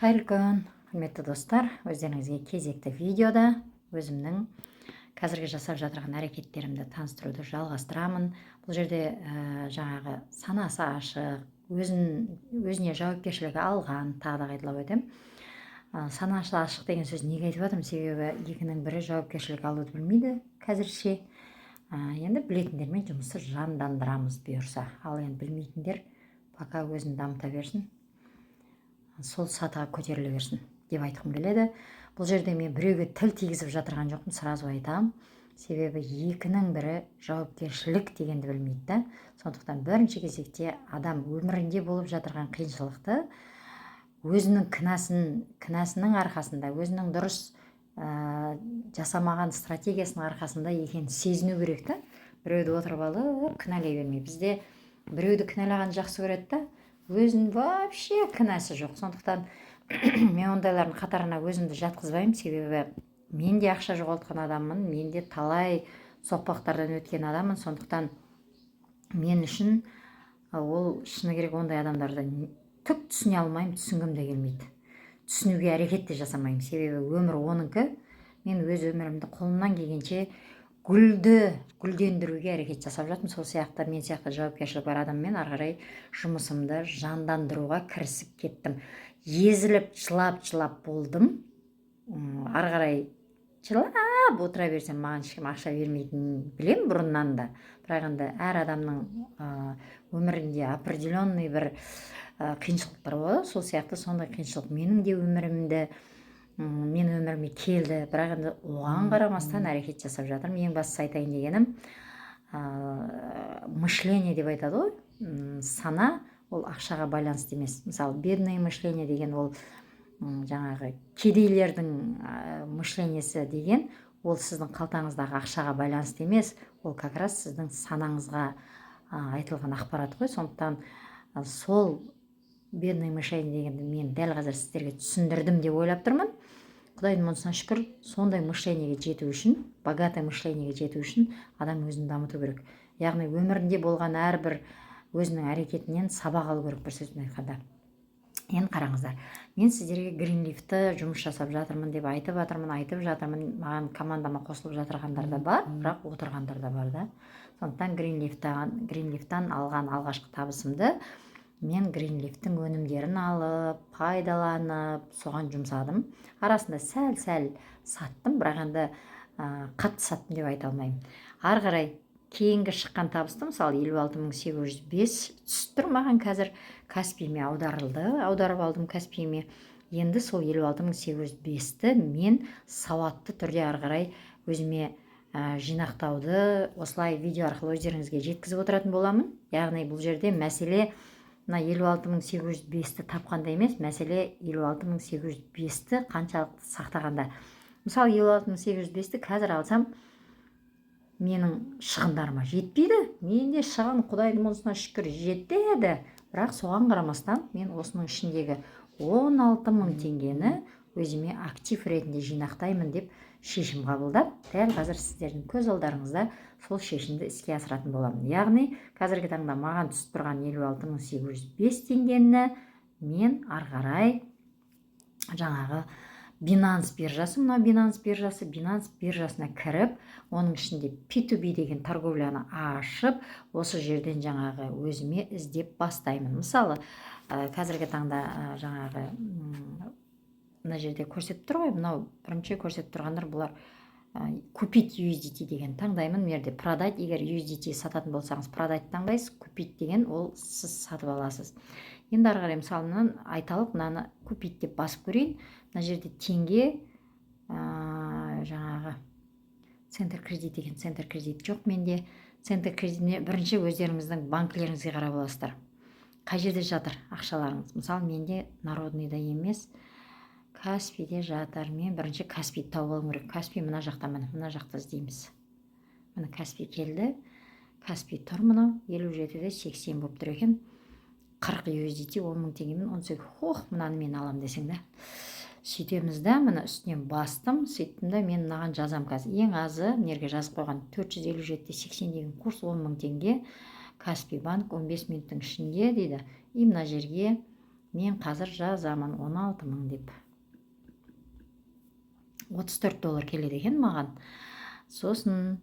Қайырлы күн, құрметті достар. Өздеріңізге кезекті видеода өзімнің қазіргі жасап жатырған әрекеттерімді таныстыруды жалғастырамын. Бұл жерде жаңағы санасы ашық, өзіне жауапкершілігі алған, тағы да қайталап өтем. Санасы ашық деген сөз неге айтып жатырмын? Себебі екінің бірі жауапкершілік алуды білмейді қазірше. Енді білетіндермен жұмысты жандандырамыз бұйырса. Ал енді білмейтіндер пока өзін дамыта берсін, сол сатыға көтеріле берсін деп айтқым келеді. Бұл жерде мен біреуге тіл тигізіп жатырған жоқпын, сразу айтам. Себебі екінің бірі жауапкершілік дегенді білмейді да. Сондықтан бірінші кезекте адам өмірінде болып жатырған қиыншылықты өзінің кінәсінің арқасында, өзінің дұрыс жасамаған стратегиясының арқасында екенін сезіну керек та. Біреуді отырып алып кінәлай бермей. Бізде біреуді кінәлаған жақсы көреді да, өзінің вообще кінәсі жоқ. Сондықтан мен ондайлардың қатарына өзімді жатқызбаймын. Себебі мен де ақша жоғалтқан адаммын, мен де талай соқпақтардан өткен адаммын. Сондықтан мен үшін ол шыны керек ондай адамдарды түк түсіне алмаймын, түсінгім де келмейді. Түсінуге әрекет те жасамаймын. Себебі өмір оныңкі. Мен өз өмірімді қолымнан келгенше гүлдендіруге әрекет жасап жатырмын. Сол сияқты мен сияқты жауапкершілігі бар адаммен ары қарай жұмысымды жандандыруға кірісіп кеттім. Езіліп, жылап болдым. Ары қарай жылап отыра берсем маған ешкім ақша бермейтінін білем бұрыннан да. Бірақ енді әр адамның өмірінде определенный бір қиыншылықтар болады. Сол сияқты сондай қиыншылық менің де мен өміріме келді. Бірақ енді оған қарамастан әрекет жасап жатырмын. Ең бастысы айтайын дегенім, мышление деп айтады ғой. Сана ол ақшаға байланысты емес. Мысалы, бедное мышление деген ол жаңағы кедейлердің мышлениясы деген, ол сіздің қалтаңыздағы ақшаға байланысты емес, ол как раз сіздің санаңызға айтылған ақпарат қой. Сондықтан сол бедное мышление дегенді мен дәл қазір сіздерге түсіндірдім деп ойлап тұрмын. Құдайдың мұнысына шүкір, сондай мышлениеге жету үшін, богатый мышлениеге жету үшін адам өзін дамыту керек. Яғни өмірінде болған әрбір өзінің әрекетінен сабақ алу керек, бір сөзбен айтқанда. Енді қараңыздар, мен сіздерге Greenleaf'ті жұмыс жасап жатырмын деп айтып жатырмын. Маған командама қосылып жатырғандар да бар, бірақ отырғандар да бар да. Сондықтан Greenleaf'тан алған алғашқы табысымды мен Greenleaf'тің өнімдерін алып, пайдаланып, соған жұмсадым. Арасында сәл саттым, бірақ енді қатты саттым деп айта алмаймын. Ары қарай кейінгі шыққан табысты, мысалы 56.805 түсіп тұр маған қазір. Каспийме аударып алдым Каспийме. Енді сол 56.805-ті мен сауатты түрде ары қарай өзіме жинақтауды осылай видео арқылы өздеріңізге жеткізіп отыратын боламын. Яғни бұл жерде мәселе 56.805-ті тапқанда емес, мәселе 56.805-ті қаншалықты сақтағанда. Мысалы 56.805-ті қазір алсам, менің шығындарыма жетпейді. Менде шығын Құдайдың мұнысына шүкір жетеді. Бірақ соған қарамастан мен осының ішіндегі 16.000 теңгені өзіме актив ретінде жинақтаймын деп шешім қабылдап, дәл қазір сіздердің көз алдарыңызда сол шешімді іске асыратын боламын. Яғни қазіргі таңда маған түсіп тұрған 56.805 теңгені мен ары қарай жаңағы Binance биржасына кіріп, оның ішінде P2B деген торговляны ашып, осы жерден жаңағы өзіме іздеп бастаймын. Мысалы, қазіргі таңда жаңағы мына жерде көрсетіп тұр ғой, мынау бірінші көрсетіп тұрғандар бұлар купить USDT деген таңдаймын. Мерде продать, егер USDT сататын болсаңыз продать таңдайсыз, купить деген ол сіз сатып аласыз. Енді ары қарай мысалы айталық, мынаны купить деп басып көрейін. Мына жерде теңге жаңағы центр кредит деген, центр кредит жоқ менде. Центр кредитіне бірінші өздеріңіздің банкілеріңізге қарап аласыздар. Қай жерде жатыр ақшаларыңыз? Мысалы, менде народныйда емес, Каспийде жатыр. Мен бірінші Каспийді тауып алуым керек. Каспий мына жақта, мына жақта іздейміз. Мына Каспий келді. Каспий тұр, мынау 57.80 болып тұр екен. 40 USDT 10.000 теңгемен 18. Мынаны мен алам десең да. Сөйтеміз да, мына үстінен бастым. Сөйттім да, мен мынаған жазам қазір. Ең азы, мерге жазып қойған 457.80 деген курс 10.000 теңге. Каспий банк 15 минуттың ішінде дейді. И мына жерге Мен қазір жазамын 16.000 деп. 34 доллар келеді екен маған. Сосын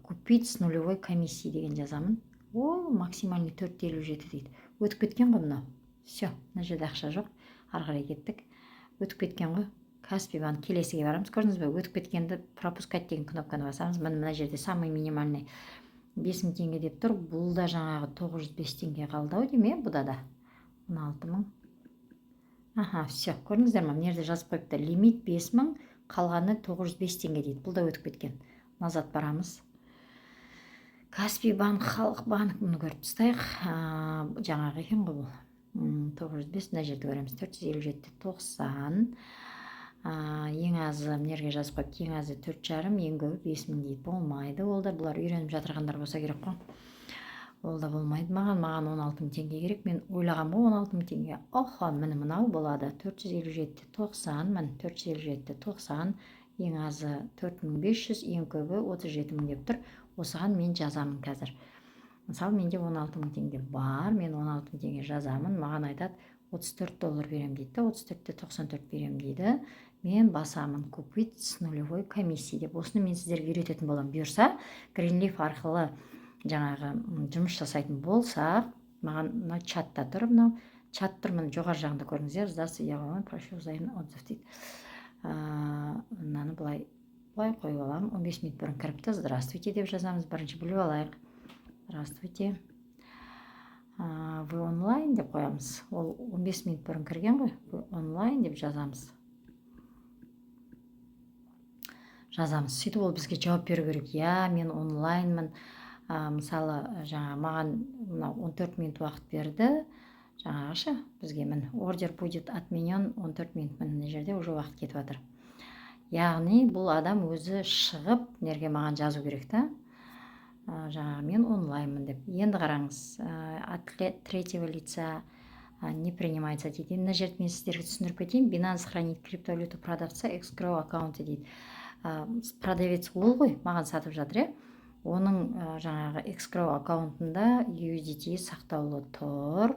купить с нулевой комиссией деген жазамын. О, максимальный 4.57 дейді. Өтіп кеткен ғой мынау. Все, мына жерде ақша жоқ. Ары қарай кеттік. Өтіп кеткен ғой. Каспи банк, келесіге барамыз. Көрдіңіз бе? Өтіп кеткенді пропускать деген кнопканы басамыз. Мына жерде самый минимальный 5.000 теңге деп тұр. Бұл да жаңағы 905 теңге қалды ау деме, бұда да 16.000. Аха, все. Көрдіңіздер ме? Мына жерде жазып қойыпты. Лимит 5.000, қалғаны 905 теңге дейді. Бұл да өтіп кеткен. Назад барамыз. Каспи банк, халық банк, мұны көріп тастайық. Жаңағы екен ғой бұл. 905, мына жерде көреміз. 457.90. Ең азы, мынерге жазып қойып, ең азы 4,5, ең көбі 5.000 дейді. Болмайды. Ол да бұлар үйреніп жатырғандар болса керек қой. Ол да болмайды. Маған 16.000 теңге керек. Мен ойлаған ғой 16.000 теңге. Оха, міне мынау болады. 457.90, міне 457.90, ең азы 4.500, ең көбі 37.000 деп тұр. Осыған мен жазамын қазір. Мысалы, менде 16.000 теңге бар. Мен 16.000 теңге жазамын. Маған айтады 34 доллар берем дейді. 34-те 94 берем дейді. Мен басамын купить с нулевой комиссией деп. Осыны мен сіздерге үйрететін боламын. Бұйырса, Greenleaf арқылы жаңағы жұмыс жасайтын болсақ, маған мына чатта тұр, мынау чат тұр, мына жоғары жағында көрдіңіздер, здравствуйте, я вам прошу взаимный отзыв дейді. Мынаны былай қойып аламын. 15 минут бұрын кіріпті. Здравствуйте деп жазамыз. Бірінші біліп алайық. Здравствуйте. Вы онлайн деп қоямыз. Ол 15 минут бұрын кірген ғой. Вы онлайн деп жазамыз. Сөйтіп ол бізге жауап беру керек. Я, мен онлайнмын. Мысалы, маған 14 минут уақыт берді. Жаңағышы, бізге ордер будет отменен 14 минут. Мына жерде уже уақыт кетіп жатыр. Яғни бұл адам өзі шығып, нерге маған жазу керек та. Мен онлайнмын деп. Енді қараңыз, от третьего лица не принимается дейді. Мына жерде мен сіздерге түсіндіріп кетейін. Binance хранит криптовалюту продавца escrow аккаунты дейді. Продавец ол ғой, маған сатып жатыр, оның жаңағы escrow аккаунтында USDT сақтаулы тұр.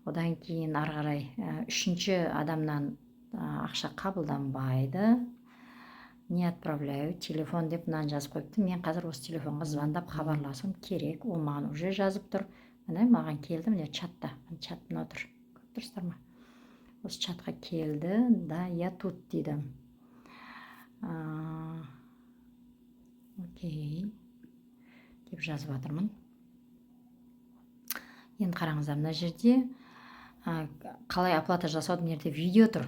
Одан кейін ары қарай үшінші адамнан ақша қабылданбайды. Не отправляю, телефон деп мынаны жазып қойыпты. Мен қазір осы телефонға звондап хабарласым керек. Ол маған уже жазып тұр. Міне маған келді, міне чатта. Чат мынау тұр. Көріп тұрсыздар ма? Осы чатқа келді. Да, я тут дейді. Окей. Деп жазып жатырмын. Енді қараңыздар, мына жерде қалай оплата жасауды, мына жерде видео тұр.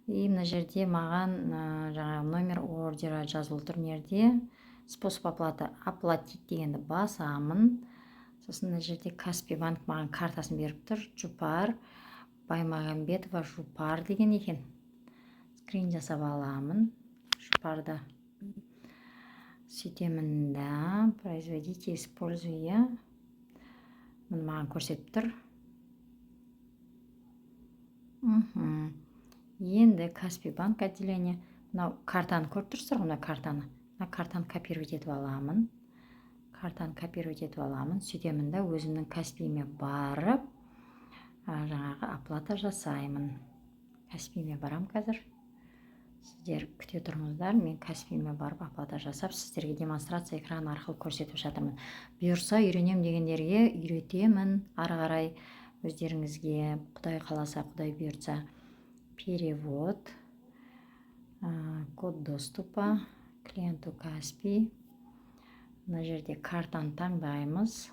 И мына жерде маған жаңағы номер ордера жазылып тұр. Мына жерде способ оплаты оплатить дегенді басамын. Сосын мына жерде Каспи банк маған картасын беріп тұр. Жұпар Баймағамбетова Жұпар деген екен. Скрин жасап аламын. Жұпарды сөйтемін да. Производите, используя. Мұны маған көрсетіп тұр. Енді Каспи банк отделение. Мынау картаны көріп тұрсыздар ғой, мына картаны. Мына картаны копировать етіп аламын. Сөйтемін да өзімнің Каспиіме барып, жаңағы оплата жасаймын. Каспиіме барам қазір. Сіздер күте тұрыңыздар, мен Каспиіме барып оплата жасап, сіздерге демонстрация экраны арқылы көрсетіп жатырмын. Бұйырса, үйренем дегендерге үйретемін. Ары қарай өздеріңізге, Құдай қаласа, Құдай бұйыртса, перевод, код доступа, клиенту Каспи. Мына жерде картаны таңдаймыз.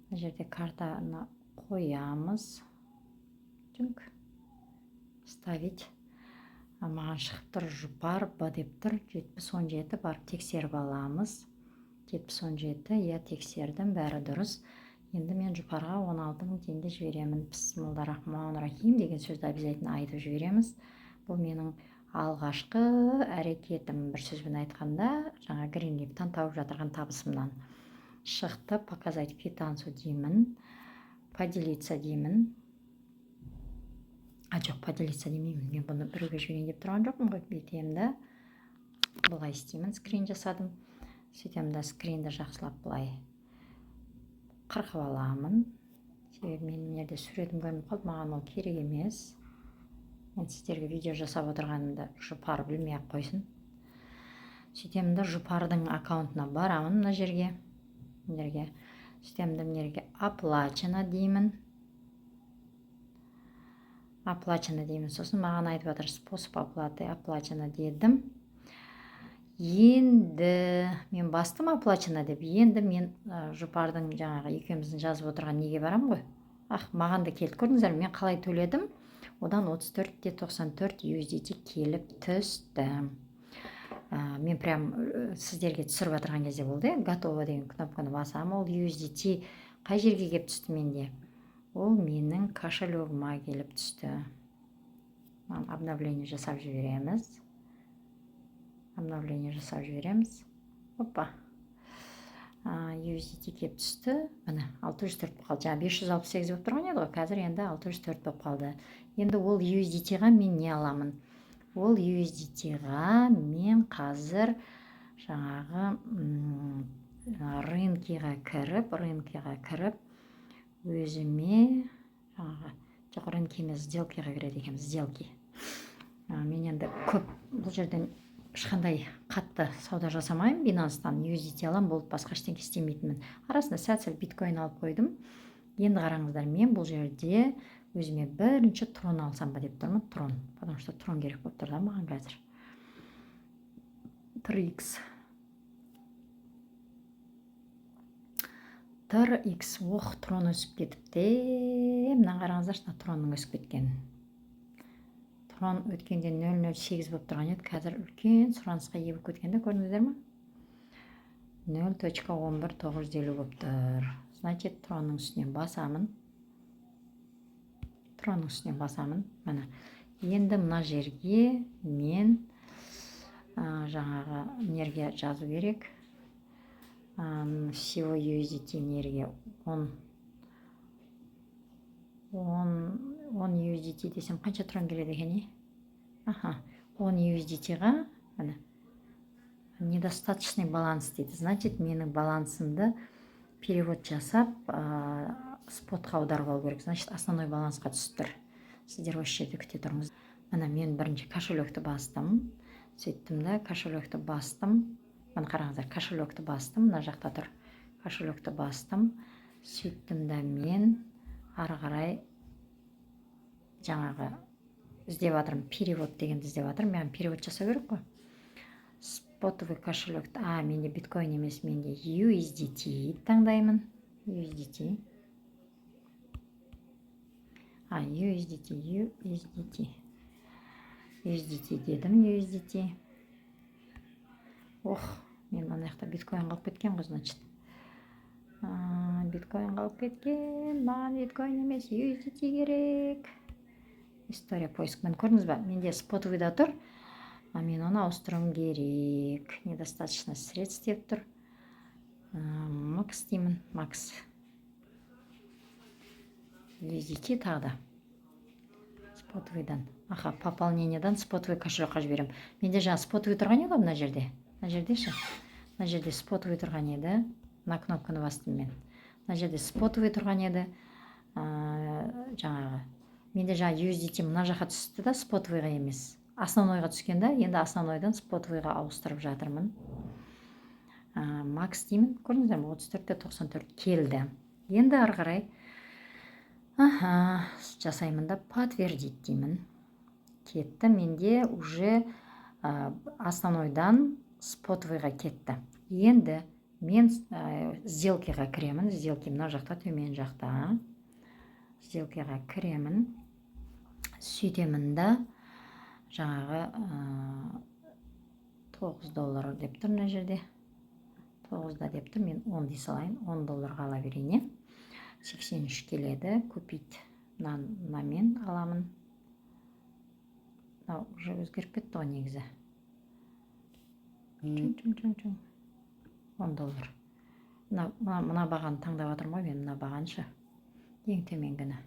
Мына жерде картаны қоямыз. Ставить. Маған шығып тұр Жұпар Б деп тұр. 7017 барып тексеріп аламыз. 7017, я тексердім, бәрі дұрыс. Енді мен Жұпарға 16.000 теңге жіберемін. Бисмиллахиррахманиррахим деген сөзді обязательно айтып жібереміз. Бұл менің алғашқы әрекетім. Бір сөзбен айтқанда, жаңа Greenleaf-тан тауып жатырған табысымнан шықты. Показать квитанцию деймін. Поделиться деймін. Жоқ, поделиться демеймін. Мен бұны біреуге жіберейін деп тұрған жоқпын ғой. Бетемді бұлай істеймін. Скрин жасадым. Сөйтемді скринді жақсылап бұлай қырқып аламын. себебі мен мына жерде суретім көрініп қалды, маған ол керек емес. Мен сіздерге видео жасап отырғанымда жұпар білмей ақ қойсын. Сөйтемін да жұпардың аккаунтына барамын, мына жерге. Сөйтемін да мына жерге оплачено деймін. Оплачено деймін. Сосын маған айтып жатыр способ оплаты, оплачено дедім. Енді мен бастым оплачено деп. Енді мен жұпардың жаңағы екеуміздің жазып отырған неге барам ғой. Маған да келді, көрдіңіздер, мен қалай төледім. Одан 34.94 USDT келіп түсті. Мен прям сіздерге түсіріп отырған кезде болды. Готово деген кнопканы басам, ол USDT қай жерге келіп түсті менде? Ол менің кошелегіма келіп түсті. Обновление жасап жібереміз. Опа. USDT келіп түсті. Міне 604 болып қалды. Жаңа 568 болып тұрған еді ғой. Қазір енді 604 болып қалды. Енді ол USDT-ға мен не аламын? Ол USDT-ға мен қазір жаңағы рынкиға кіріп өзіме жаңағы жоқ, рынки емес, сделкиға кіреді екенбіз, сделки. Мен енді көп бұл жерден ешқандай қатты сауда жасамаймын. Binance'тан USDT алам, болды, басқа ештеңе істемейтінмін. Арасында сәл биткоин алып қойдым. Енді қараңыздар, мен бұл жерде өзіме бірінші трон алсам ба деп тұрмын. Трон, потому что трон керек болып тұр да маған қазір. 3x. Трон өсіп кетіпті. Мына қараңыздар, тронның өсіп кеткен. Трон өткенде 0.08 болып тұрған еді, қазір үлкен сұранысқа ие болып кеткенде, көрдіңіздер ме? 0.11950 болып тұр. Значит, тронның үстінен басамын. Міне. Енді мына жерге мен жаңағы нерге жазу керек. Всего USDT нерге 10 USDT десем қанша трон келеді екен? 10 USDT-ға недостаточный баланс дейді. Значит, менің балансымды перевод жасап спотқа аударып алу керек. Значит, основной балансқа түсіп тұр. Сіздер осы жерде күте тұрыңыз. Міне мен бірінші кошелекті бастым. Сөйттім да, кошелекті бастым. Міне қараңыздар, кошелекті бастым. Мына жақта тұр. Кошелекті бастым. Сөйттім да мен ары қарай жаңағы іздеп жатырмын, перевод дегенді іздеп жатырмын. Мен перевод жасау керек қой. Спотовый кошелекті, менде биткоин емес, менде USDT таңдаймын. USDT дедім, USDT. Мен ана жақта биткоин қалып кеткен ғой, значит. Биткоин қалып кеткен, маған биткоин емес, USDT керек. История поискімен көрдіңіз ба? Менде спотовыйда тұр, мен оны ауыстыруым керек. Недостаточно средств деп тұр. Макс деймін, макс. USDT тағы да. Спотовыйдан. Пополнениедан спотовый кошелекқа жіберем. Менде жаңа спотовый тұрған еді, мына жерде. Мына жерде спотовый тұрған еді. Мына кнопканы бастым мен. Мына жерде спотовый тұрған еді. Жаңағы. Менде жаңа USDT мына жаққа түсті да, спотовыйға емес. Основнойға түскен да, енді основнойдан спотовыйға ауыстырып жатырмын. Макс деймін. Көрдіңіздер ме? 34.94 келді. Енді ары қарай жасаймын да, подтвердить деймін. Кетті. Менде уже основнойдан спотовыйға кетті. Енді мен сделкиға кіремін. Сделки мына жақта, төмен жақта. Сделкиға кіремін. Сөйтемін да, жаңағы $9 деп тұр мына жерде. 9 деп тұр. Мен 10 дей салайын. $10 ала берейін. 83 келеді. Купить. Мына мен аламын. Уже өзгеріп кетті ғой негізі. $10. Мына бағаны таңдап жатырмын ғой мен, мына бағаншы. Ең төменгіні.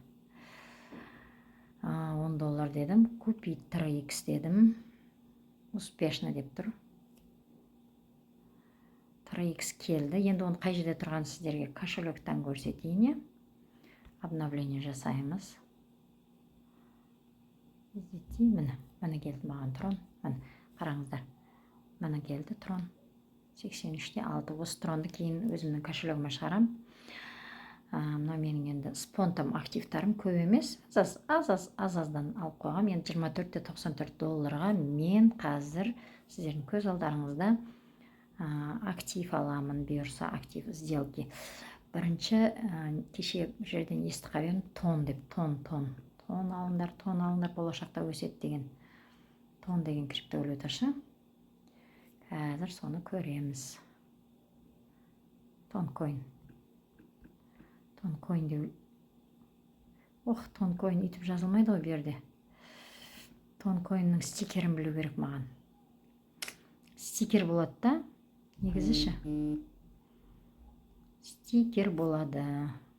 $10 дедім. Купить 3x дедім. Успешно деп тұр. 3x келді. Енді оны қай жерде тұрған сіздерге кошелектен көрсетейін. обновление жасаймыз. Міне келді маған трон. Міне қараңыздар. Міне келді трон. 83-те 6. Осы тронды кейін өзімнің кошелегіме шығарам. Мынау менің енді спонтом активтарым көп емес. Аздан алып қойғам. Енді 24.94 долларға мен қазір сіздердің көз алдарыңызда актив аламын. Бұйырса актив сделки. Бірінші кеше жерден естіп қалып тон деп, тон алыңдар, болашақта өседі деген. Тон деген криптовалюташы. Қазір соны көреміз. Тонкоин деп. Тонкоин үйтіп жазылмайды ғой берде. Тонкоиннің стикерін білу керек маған. Стикер болады да, негізіші. Стикер болады.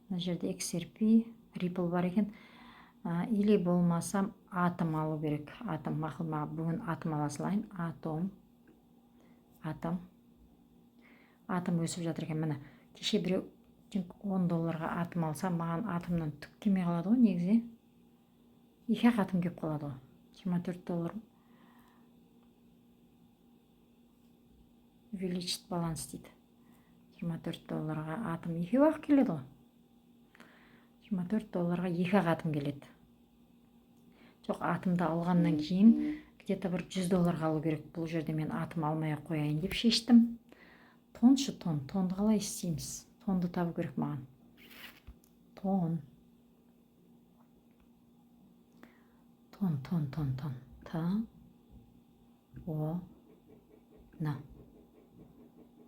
Мына жерде XRP, Ripple бар екен. Или болмасам атом алу керек. Атом, мақұл бүгін атом ала салайын. Атом өсіп жатыр екен. Міне кеше біреу 10 долларға атом алса, маған атомнан түк келмей қалады ғой негізі. 2-ақ атом кеп қалады ғой. 24 доллар. Увеличить баланс дейді. 24 долларға атом 2-ақ келеді ғой. 24 долларға 2-ақ атом келеді. Жоқ, атомды алғаннан кейін где-то бір 100 долларға алу керек. Бұл жерде мен атом алмай қояйын деп шештім. Тонды қалай істейміз? Тонды табу керек маған. Тон.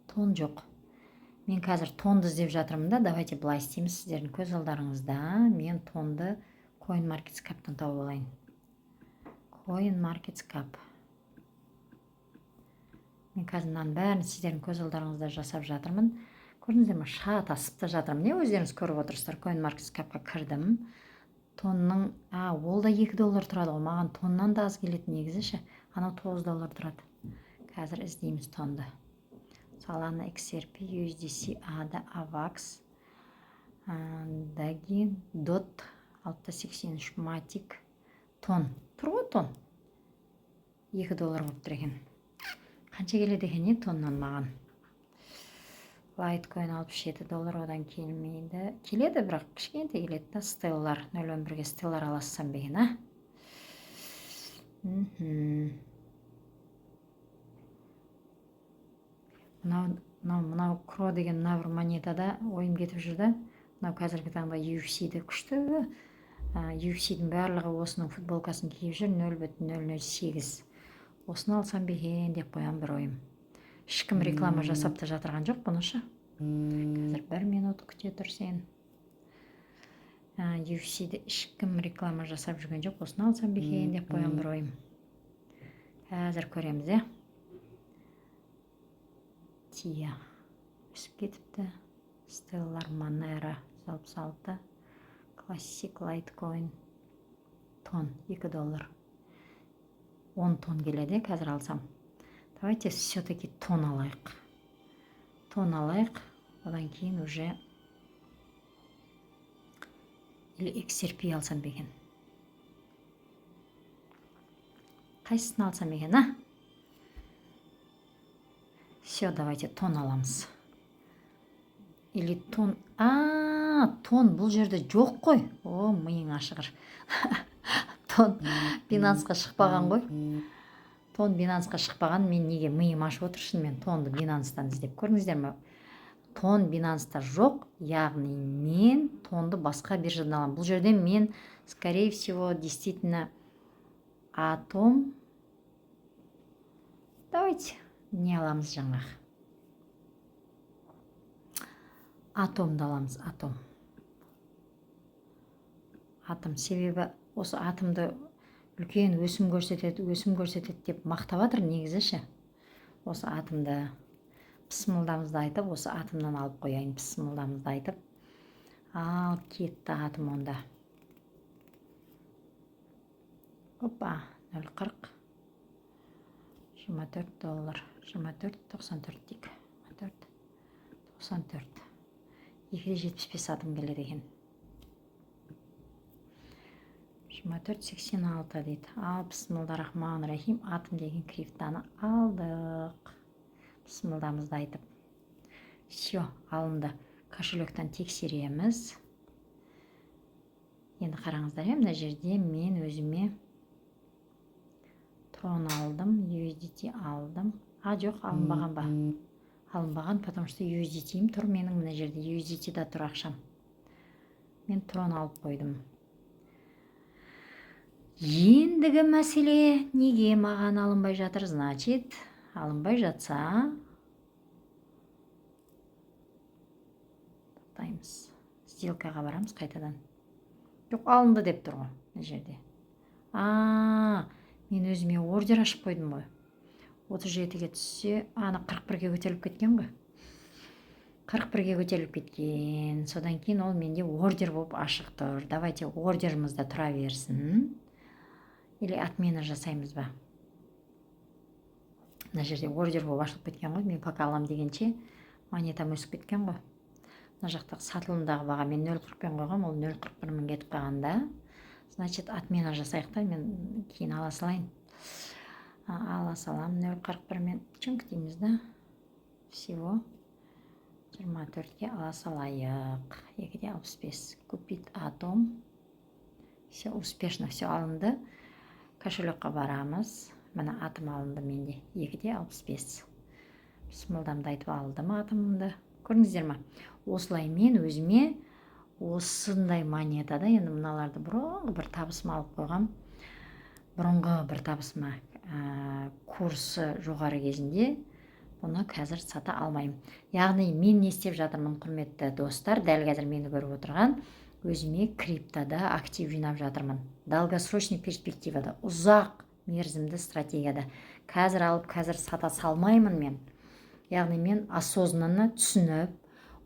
Тон жоқ. Мен қазір тонды іздеп жатырмын да, давайте былай істейміз. Сіздердің көз алдарыңызда мен тонды CoinMarketCap'тан тауып алайын. CoinMarketCap. Мен қазір мынаның бәрін сіздердің көз алдарыңызда жасап жатырмын. Көрдіңіздер ме? Шат асып та жатырмын. Не өздеріңіз көріп отырсыздар? CoinMarketCap'қа кірдім. Тонның, ол да 2 доллар тұрады ғой. Маған тоннан да аз келеді негізі. Анау 9 доллар тұрады. Қазір іздейміз тонды. Solana, XRP, USDC, ADA, AVAX, DAGI, DOT, 683, Matic, тон. Тұр ғой тон. 2 доллар болып тұр екен. Қанша келеді екен тоннан маған? Litecoin 67 доллар, одан келмейді. Келеді, бірақ кішкенте келеді да. Stellar, 0.11-ге Stellar алассам беген, Мынау Кро деген мына бір монетада ойым кетіп жүрді. Мынау қазіргі таңда UFC-ді күшті. UFC-дің барлығы осының футболкасын киіп жүр. 0.008. Осыны алсам беген деп қоям бір ойым. Ешкім реклама жасап та жатырған жоқ бұнышы. Қазір 1 минут күте тұрсен. UFC-ді ешкім реклама жасап жүрген жоқ. Осыны алсам беген деп қоям бір ойым. Қазір көреміз, Тия өсіп кетіпті. Stellar, Monero 66, Classic, Litecoin, тон 2 доллар. 10 тон келеді қазір алсам. Давайте все-таки тон алайық. Одан кейін уже или XRP алсам беген. Қайсысын алсам беген, Все, давайте тон аламыз. Или тон... Тон бұл жерде жоқ қой. Миың ашығыр. Тон Binance'қа шықпаған ғой. Тон Binance'қа шықпаған. Мен неге миым ашып отыршын? Мен тонды Binance'тан іздеп. Көрдіңіздер ме? Тон Binance'та жоқ. Яғни мен тонды басқа биржадан аламын. Бұл жерде мен, скорее всего, действительно атом. Давайте. Не аламыз жаңағы? Атомды аламыз, атом. Себебі осы атомды үлкен өсім көрсетеді деп мақтап жатыр негізі. Осы атомды пысмылдамызды айтып, осы атомнан алып қояйын, пысмылдамызды айтып. Ал кетті атом онда. Опа, 0.40. 24 доллар. 24.94 дейік. 24.94. 275 атом келеді екен. 24,86 дейді. Ал бисмиллахи-рахмани-рахим, атом деген криптаны алдық. Бисмилламызды айтып. Все, алынды. Кошелектен тексереміз. Енді қараңыздар, мына жерде мен өзіме трон алдым, USDT алдым. Жоқ, алынбаған ба? Алынбаған, потому что USDT-ім тұр, менің мына жерде USDT-да тұр ақшам. Мен трон алып қойдым. Ендігі мәселе, неге маған алынбай жатыр? Значит, алынбай жатса, тоқтаймыз. Сделкаға барамыз қайтадан. Жоқ, алынды деп тұр ғой, мына жерде. Мен өзіме ордер ашып қойдым ғой. 37-ге түссе, 41-ге көтеріліп кеткен ғой. 41-ге көтеріліп кеткен. Содан кейін ол менде ордер болып ашық тұр. Давайте ордерімізді тұра берсін. Или отмена жасаймыз ба? Мына жерде ордер болып ашылып кеткен ғой. Мен пока алам дегенше монетам өсіп кеткен ғой. Мына жақтағы сатылымдағы баға мен 0.40-пен қойғам, ол 0.41-мен кетіп қалғанда. Значит, отмена жасайық та, мен кейін ала салайын. Ала салам 0.41-мен чүнк дейміз да. Всего 24-ке ала салайық. 2.65. Купить атом. Все успешно, все алынды. Кошелекқа барамыз. Мына атом алынды менде. 2.65. Бисмилламды айтып алдым атомымды. Көрдіңіздер ма? Осылай мен өзіме осындай монетада, енді мыналарды бұрынғы бір табысыма алып қойғам. Бұрынғы бір табысыма курсы жоғары кезінде бұны қазір сата алмаймын. Яғни мен не істеп жатырмын, құрметті достар? Дәл қазір мені көріп отырған өзіме криптода актив жинап жатырмын. Долгосрочный перспективада, ұзақ мерзімді стратегияда. Қазір алып, қазір сата салмаймын мен. Яғни мен осознанно түсініп,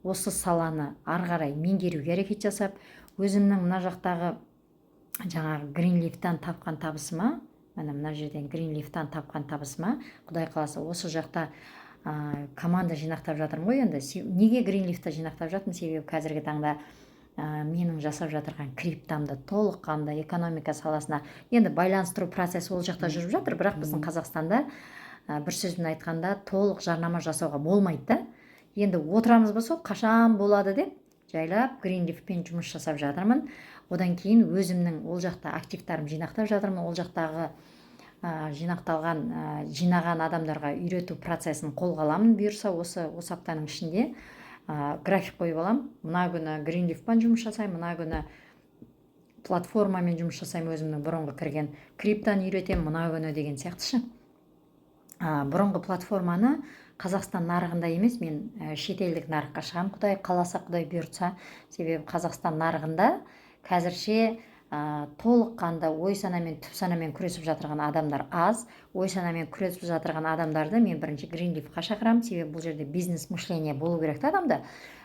осы саланы ары қарай меңгеруге әрекет жасап, өзімнің мына жақтағы жаңағы Greenleaf-тан тапқан табысыма, мына жерден Greenleaf-тан тапқан табысыма, Құдай қаласа осы жақта команда жинақтап жатырмын ғой енді. Неге Greenleaf-та жинақтап жатырмын? Себебі қазіргі таңда менің жасап жатырған криптамды толыққанды экономика саласына енді байланыстыру процесі ол жақта жүріп жатыр, бірақ біздің Қазақстанда бір сөзбен айтқанда толық жарнама жасауға болмайды да. Енді отырамыз ба, сол қашан болады деп жайлап Greenleaf-пен жұмыс жасап жатырмын. Одан кейін өзімнің ол жақта активтарым жинақтап жатырмын. Ол жақтағы жинаған адамдарға үйрету процесін қолға аламын. Бұйырса осы аптаның ішінде график қойып аламын. Мына күні Greenleaf-пен жұмыс жасаймын, мына күні платформамен жұмыс жасаймын, өзімнің бұрынғы кірген криптоны үйретемін, мына күні деген сияқты. Бұрынғы платформаны Қазақстан нарығында емес, мен шетелдік нарыққа шығам, Құдай қаласа, Құдай бұйыртса. Себебі Қазақстан нарығында қазірше толыққанды ой-санамен, түп-санамен күресіп жатырған адамдар аз. Ой-санамен күресіп жатырған адамдарды мен бірінші Greenleaf-қа шақырамын. Себебі бұл жерде бизнес мышление болу керек адамда.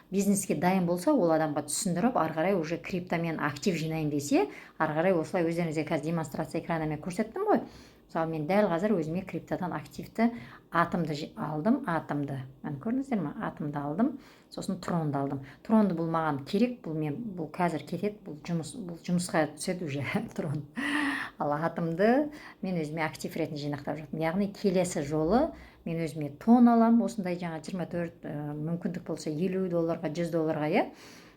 Бизнеске дайын болса, ол адамға түсіндіріп, ары қарай уже криптомен актив жинайын десе, ары қарай осылай өздеріңізге қазір демонстрация экранымен көрсеттім ғой. Мысалы, мен дәл қазір өзіме криптодан активті атомды алдым, Мән көрдіңіздер ма? Атомды алдым, сосын тронды алдым. Тронды бұл маған керек, бұл қазір кетеді, бұл жұмысқа түседі уже трон. Ал атомды мен өзіме актив ретінде жинақтап жатырмын. Яғни келесі жолы мен өзіме тон алам, осындай жаңа 24 мүмкіндік болса $50, $100,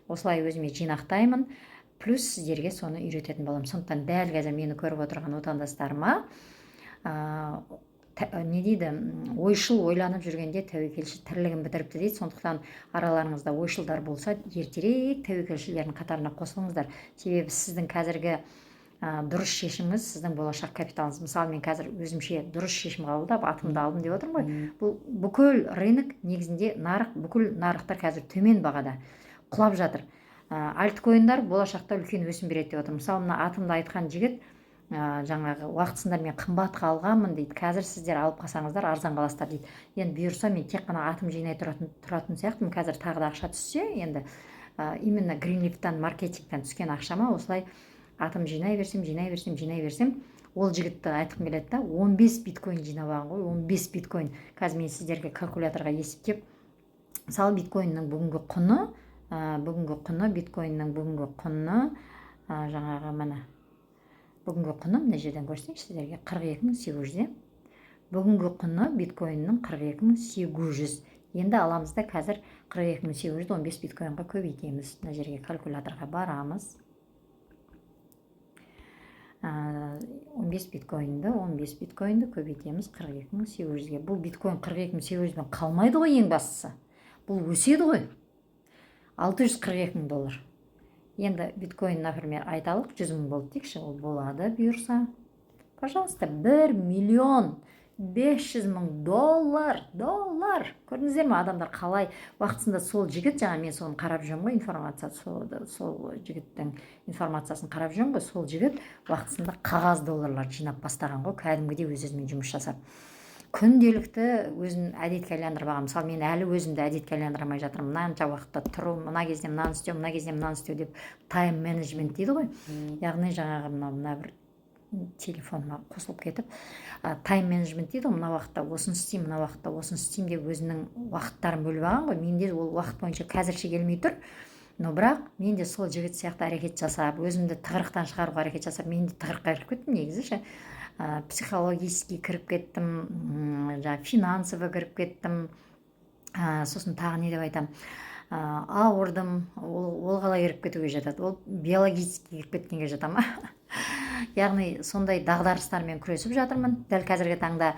осылай өзіме жинақтаймын. Плюс сіздерге соны үйрететін боламын. Сондықтан дәл қазір мені көріп отырған отандастарыма не дейді, ойшыл ойланып жүргенде тәуекелші тірлігін бітіріпті дейді. Сондықтан араларыңызда ойшылдар болса, ертерек тәуекелшілердің қатарына қосылыңыздар. Себебі сіздің қазіргі дұрыс шешіміңіз сіздің болашақ капиталыңыз. Мысалы, мен қазір өзімше дұрыс шешім қабылдап атомды алдым деп отырмын ғой. Бұл бүкіл рынок негізінде бүкіл нарықтар қазір төмен бағада құлап жатыр. Альткоиндар болашақта үлкен өсім береді деп отыр. Мысалы, мына атомды айтқан жігіт жаңағы уақытысында мен қымбатқа алғанмын дейді. Қазір сіздер алып қалсаңыздар арзан қаласыздар дейді. Енді бұйырса мен тек қана атом жинай тұратын сияқтымын. Қазір тағы да ақша түссе, енді именно Greenleaf-тан, маркетингтен түскен ақшама осылай атом жинай берсем, ол жігітті айтқым келеді да, 15 биткоин жинап алған ғой, 15 биткоин. Қазір мен сіздерге калькуляторға есептеп, мысалы биткоиннің бүгінгі құны, биткоиннің бүгінгі құны жаңағы міне бүгінгі құны мына жерден көрсетейінші сіздерге 42.800. Бүгінгі құны биткоиннің 42.800. Енді аламыз да қазір 42.800-ді 15 биткоинға көбейтеміз. Мына жерге калькуляторға барамыз. 15 биткоинді көбейтеміз 42.800-ге. Бұл биткоин 42.800-бен қалмайды ғой, ең бастысы. Бұл өседі ғой. $642.000. Енді биткоин, например, айталық 100.000 болды дейікші, ол болады бұйырса. Пожалуйста, 1.500.000 доллар. Көрдіңіздер ме, адамдар қалай уақытысында сол жігіт, жаңа мен соны қарап жүрмін ғой, информация, сол жігіттің информациясын қарап жүрмін ғой, сол жігіт уақытысында қағаз долларлар жинап бастаған ғой, кәдімгідей өз-өзімен жұмыс жасап. Күнделікті өзін әдетке айландырмаған. Мысалы, мен әлі өзімді әдетке айландырмай жатырмын. Мынанша уақытта тұру, мына кезде мынаны істеу, мына кезде мынаны істеу деп тайм менеджмент дейді ғой. Яғни жаңағы мына бір телефоныма қосылып кетіп, тайм менеджмент дейді ғой, мына уақытта осыны істеймін, мына уақытта осыны істеймін деп өзінің уақыттарын бөліп алған ғой. Менде ол уақыт бойынша қазірше келмей тұр. Но бірақ мен де сол жігіт сияқты әрекет жасап, өзімді тығырықтан шығаруға әрекет жасап, мен де тығырыққа кіріп кеттім негізі. Психологически кіріп кеттім, финансовый кіріп кеттім, сосын тағы не деп айтам, ауырдым. Ол қалай кіріп кетуге жатады? Ол биологически кіріп кеткенге жата ма? Яғни сондай дағдарыстармен күресіп жатырмын дәл қазіргі таңда.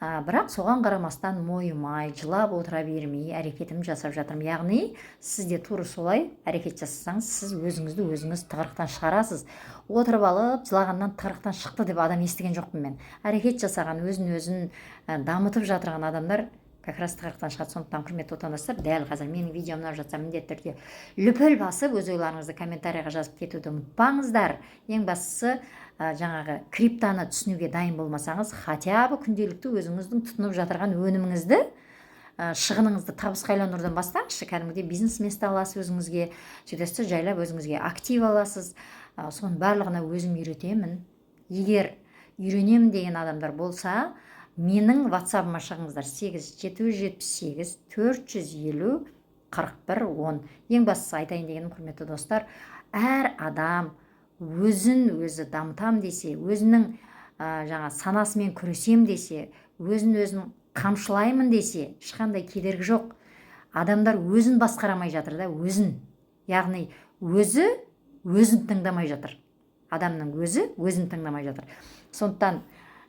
Бірақ соған қарамастан мойымай, жылап отыра бермей әрекетім жасап жатырмын. Яғни сізде тура солай әрекет жасасаңыз, сіз өзіңізді өзіңіз тығырықтан шығарасыз. Отырып алып, жылағаннан тығырықтан шықты деп адам естіген жоқпын мен. Әрекет жасаған, өзін дамытып жатырған адамдар как раз тығырықтан шығады. Сондықтан, құрметті отандастар, дәл қазір менің видеомнан жатса, міндетті түрде лүпіл басып, өз ойларыңызды комментарийға жазып кетуді ұмытпаңыздар. Ең бастысы, жаңағы криптаны түсінуге дайын болмасаңыз, хотя бы күнделікті өзіңіздің тұтынып жатырған өніміңізді, шығыныңызды табысқа айландырудан бастаңызшы. Кәдімгідей бизнес месті аласыз өзіңізге, сөйтесіз, жайлап өзіңізге актив аласыз. Соның барлығына өзім үйретемін. Егер үйренемін деген адамдар болса, менің WhatsApp-ыма шығыңыздар. 8778 450 4110. Ең бастысы айтайын дегенім, құрметті достар, әр адам өзін өзі дамытам десе, өзінің жаңа санасымен күресем десе, өзін қамшылаймын десе, ешқандай кедергі жоқ. Адамдар өзін басқарамай жатыр да, өзін. Яғни өзін тыңдамай жатыр. Адамның өзін тыңдамай жатыр. Сондықтан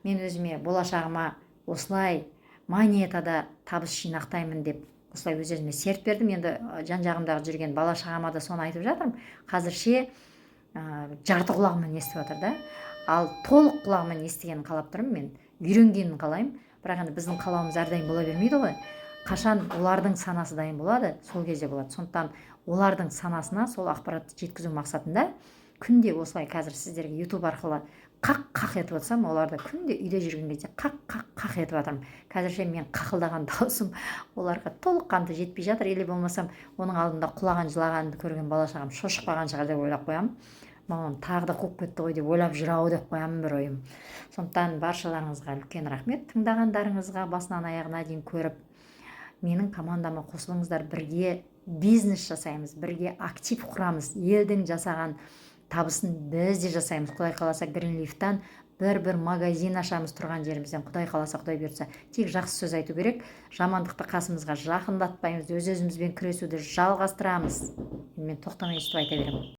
мен өзіме болашағыма осылай монетада табыс жинақтаймын деп, осылай өз-өзіме серт бердім. Енді жан-жағымдағы жүрген бала-шағама да соны айтып жатырмын. Қазірше жарты құлағыммен естіп жатыр да. Ал толық құлағыммен естігенін қалап тұрмын мен. Үйренгенін қалаймын. Бірақ енді біздің қалауымыз әрдайым бола бермейді ғой. Қашан олардың санасы дайын болады, сол кезде болады. Сондықтан олардың санасына сол ақпаратты жеткізу мақсатында күнде осылай қазір сіздерге YouTube арқылы қақ-қақ етіп отырсам, оларды күнде үйде жүрген кезде қақ-қақ етіп жатырмын. Қазірше мен қақылдаған даусым оларға толыққанды жетпей жатыр, или болмасам оның алдында құлаған, жылағанды көрген бала-шағам шошықпаған шығар деп ойлап қоямын. Маған тағы да қуып кетті ғой деп ойлап жүр ау деп қоямын бір ойым. Сондықтан баршаларыңызға үлкен рахмет. Тыңдағандарыңызға басынан аяғына дейін көріп, менің командама қосылыңыздар, бірге бизнес жасаймыз, бірге актив құрамыз. Елдің жасаған табысын біз де жасаймыз. Құдай қаласа Greenleaf-тан бір магазин ашамыз тұрған жерімізден. Құдай қаласа, Құдай берсе. Тек жақсы сөз айту керек. Жамандықты қасымызға жақындатпаймыз. Өз-өзімізбен күресуді жалғастырамыз. Мен тоқтамай естіп айта беремін.